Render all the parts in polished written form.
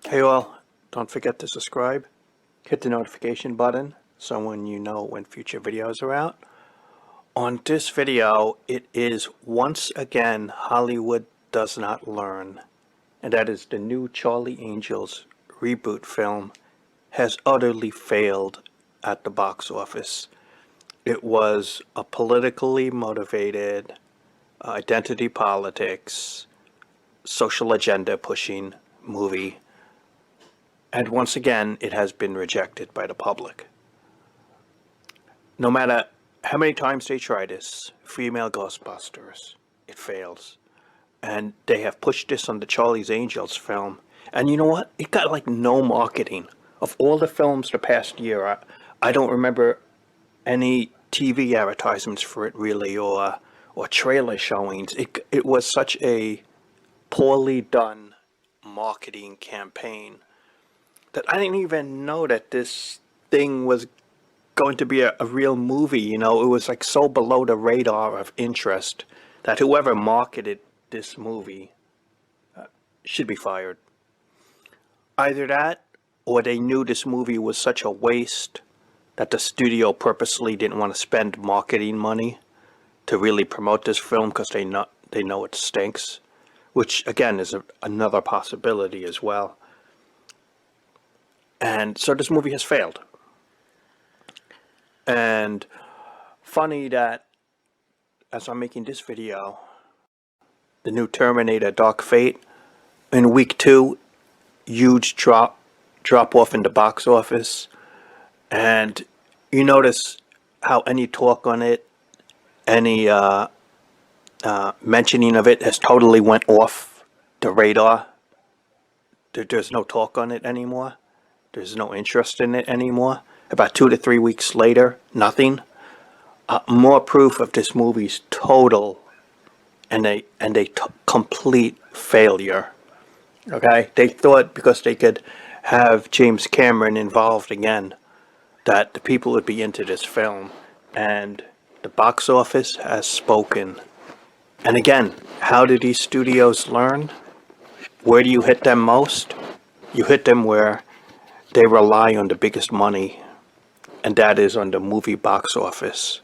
Hey all, don't forget to subscribe, hit the notification button so when you know when future videos are out. On this video, it is once again Hollywood Does Not Learn, and that is the new Charlie Angels reboot film has utterly failed at the box office. It was a politically motivated, identity politics, social agenda pushing movie. And once again, it has been rejected by the public. No matter how many times they try this, female Ghostbusters, it fails. And they have pushed this on the Charlie's Angels film. And you know what? It got like no marketing. Of all the films the past year, I don't remember any TV advertisements for it really, or trailer showings. It was such a poorly done marketing campaign that I didn't even know that this thing was going to be a real movie. You know, it was like so below the radar of interest that whoever marketed this movie should be fired. Either that, or they knew this movie was such a waste that the studio purposely didn't want to spend marketing money to really promote this film because they know it stinks, which again is another possibility as well. And so this movie has failed. And funny that as I'm making this video, the new Terminator Dark Fate, in week 2, huge drop off in the box office. And you notice how any talk on it, any mentioning of it has totally went off the radar. There's no talk on it anymore. There's no interest in it anymore. About 2 to 3 weeks later, nothing. More proof of this movie's total and a complete failure. Okay, they thought because they could have James Cameron involved again, that the people would be into this film, and the box office has spoken. And again, how do these studios learn? Where do you hit them most? You hit them where they rely on the biggest money, and that is on the movie box office.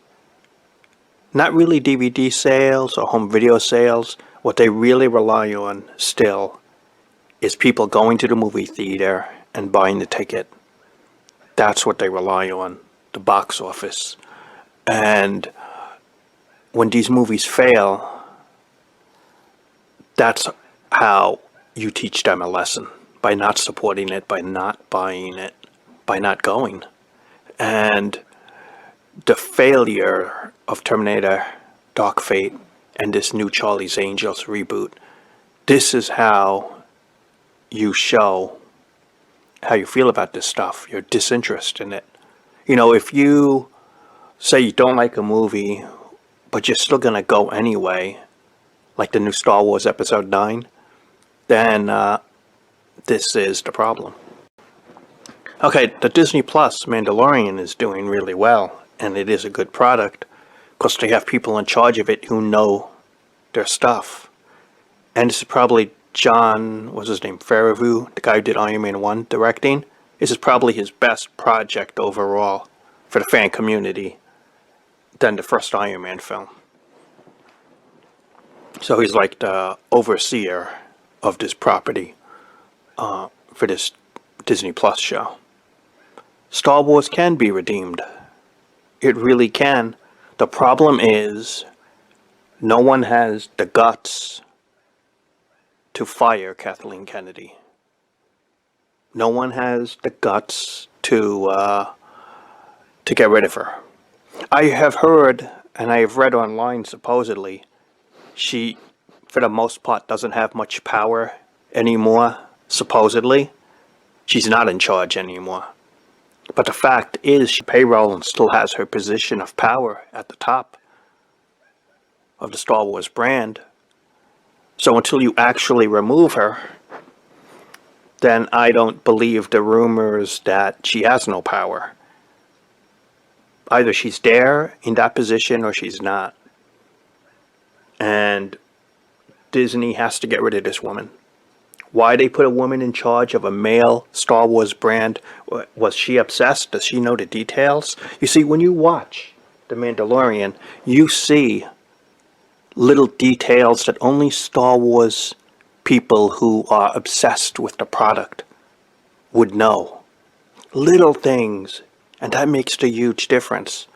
Not really DVD sales or home video sales. What they really rely on still is people going to the movie theater and buying the ticket. That's what they rely on, the box office. And when these movies fail, that's how you teach them a lesson. By not supporting it, by not buying it, by not going. And the failure of Terminator Dark Fate and this new Charlie's Angels reboot, this is how you show how you feel about this stuff, your disinterest in it. You know, if you say you don't like a movie, but you're still going to go anyway, like the new Star Wars Episode 9, then this is the problem. Okay, the Disney Plus Mandalorian is doing really well, and it is a good product because they have people in charge of it who know their stuff. And this is probably John, what's his name, Favreau, the guy who did Iron Man 1 directing. This is probably his best project overall for the fan community than the first Iron Man film. So he's like the overseer of this property for this Disney Plus show. Star Wars can be redeemed. It really can. The problem is no one has the guts to fire Kathleen Kennedy. No one has the guts to get rid of her. I have heard and I have read online supposedly she, for the most part, doesn't have much power anymore. Supposedly, she's not in charge anymore. But the fact is, she payroll and still has her position of power at the top of the Star Wars brand. So until you actually remove her, then I don't believe the rumors that she has no power. Either she's there in that position or she's not. And Disney has to get rid of this woman. Why they put a woman in charge of a male Star Wars brand? Was she obsessed? Does she know the details? You see, when you watch The Mandalorian, you see little details that only Star Wars people who are obsessed with the product would know. Little things, and that makes the huge difference.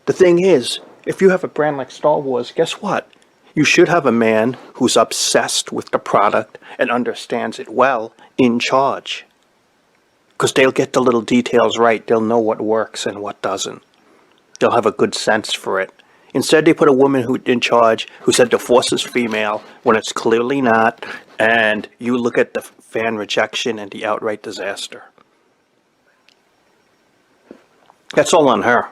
The thing is, if you have a brand like Star Wars, guess what? You should have a man who's obsessed with the product and understands it well in charge. Because they'll get the little details right. They'll know what works and what doesn't. They'll have a good sense for it. Instead, they put a woman in charge who said the Force is female when it's clearly not. And you look at the fan rejection and the outright disaster. That's all on her.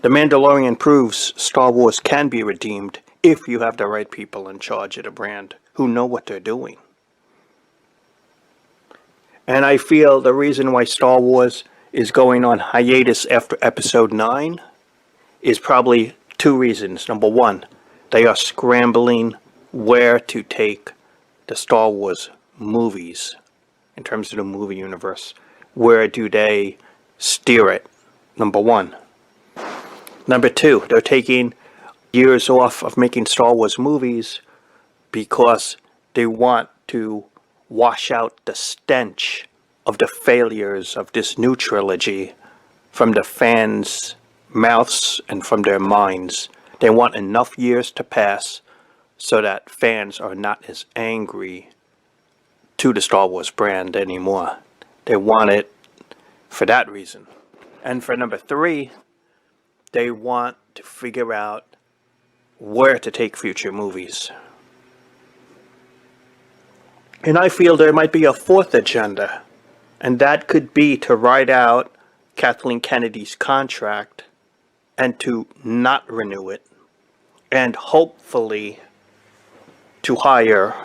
The Mandalorian proves Star Wars can be redeemed if you have the right people in charge of the brand who know what they're doing. And I feel the reason why Star Wars is going on hiatus after Episode 9 is probably two reasons. Number one, they are scrambling where to take the Star Wars movies in terms of the movie universe. Where do they steer it? Number one. Number two, they're taking years off of making Star Wars movies because they want to wash out the stench of the failures of this new trilogy from the fans' mouths and from their minds. They want enough years to pass so that fans are not as angry to the Star Wars brand anymore. They want it for that reason. And for number three, they want to figure out where to take future movies. And I feel there might be a fourth agenda, and that could be to ride out Kathleen Kennedy's contract and to not renew it, and hopefully to hire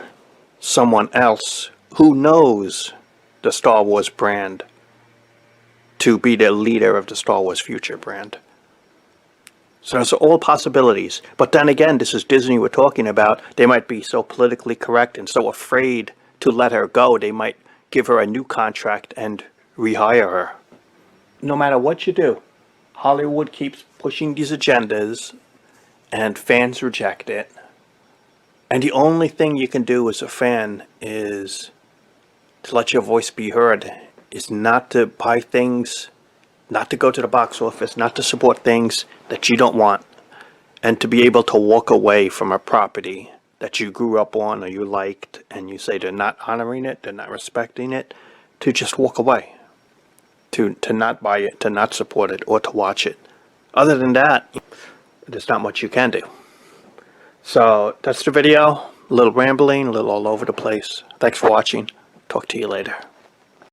someone else who knows the Star Wars brand to be the leader of the Star Wars future brand. So those are all possibilities. But then again, this is Disney we're talking about. They might be so politically correct and so afraid to let her go, they might give her a new contract and rehire her. No matter what you do, Hollywood keeps pushing these agendas and fans reject it. And the only thing you can do as a fan is to let your voice be heard, is not to buy things, not to go to the box office, not to support things that you don't want, and to be able to walk away from a property that you grew up on or you liked, and you say they're not honoring it, they're not respecting it, to just walk away, to not buy it, to not support it, or to watch it. Other than that, there's not much you can do. So that's the video. A little rambling, a little all over the place. Thanks for watching. Talk to you later.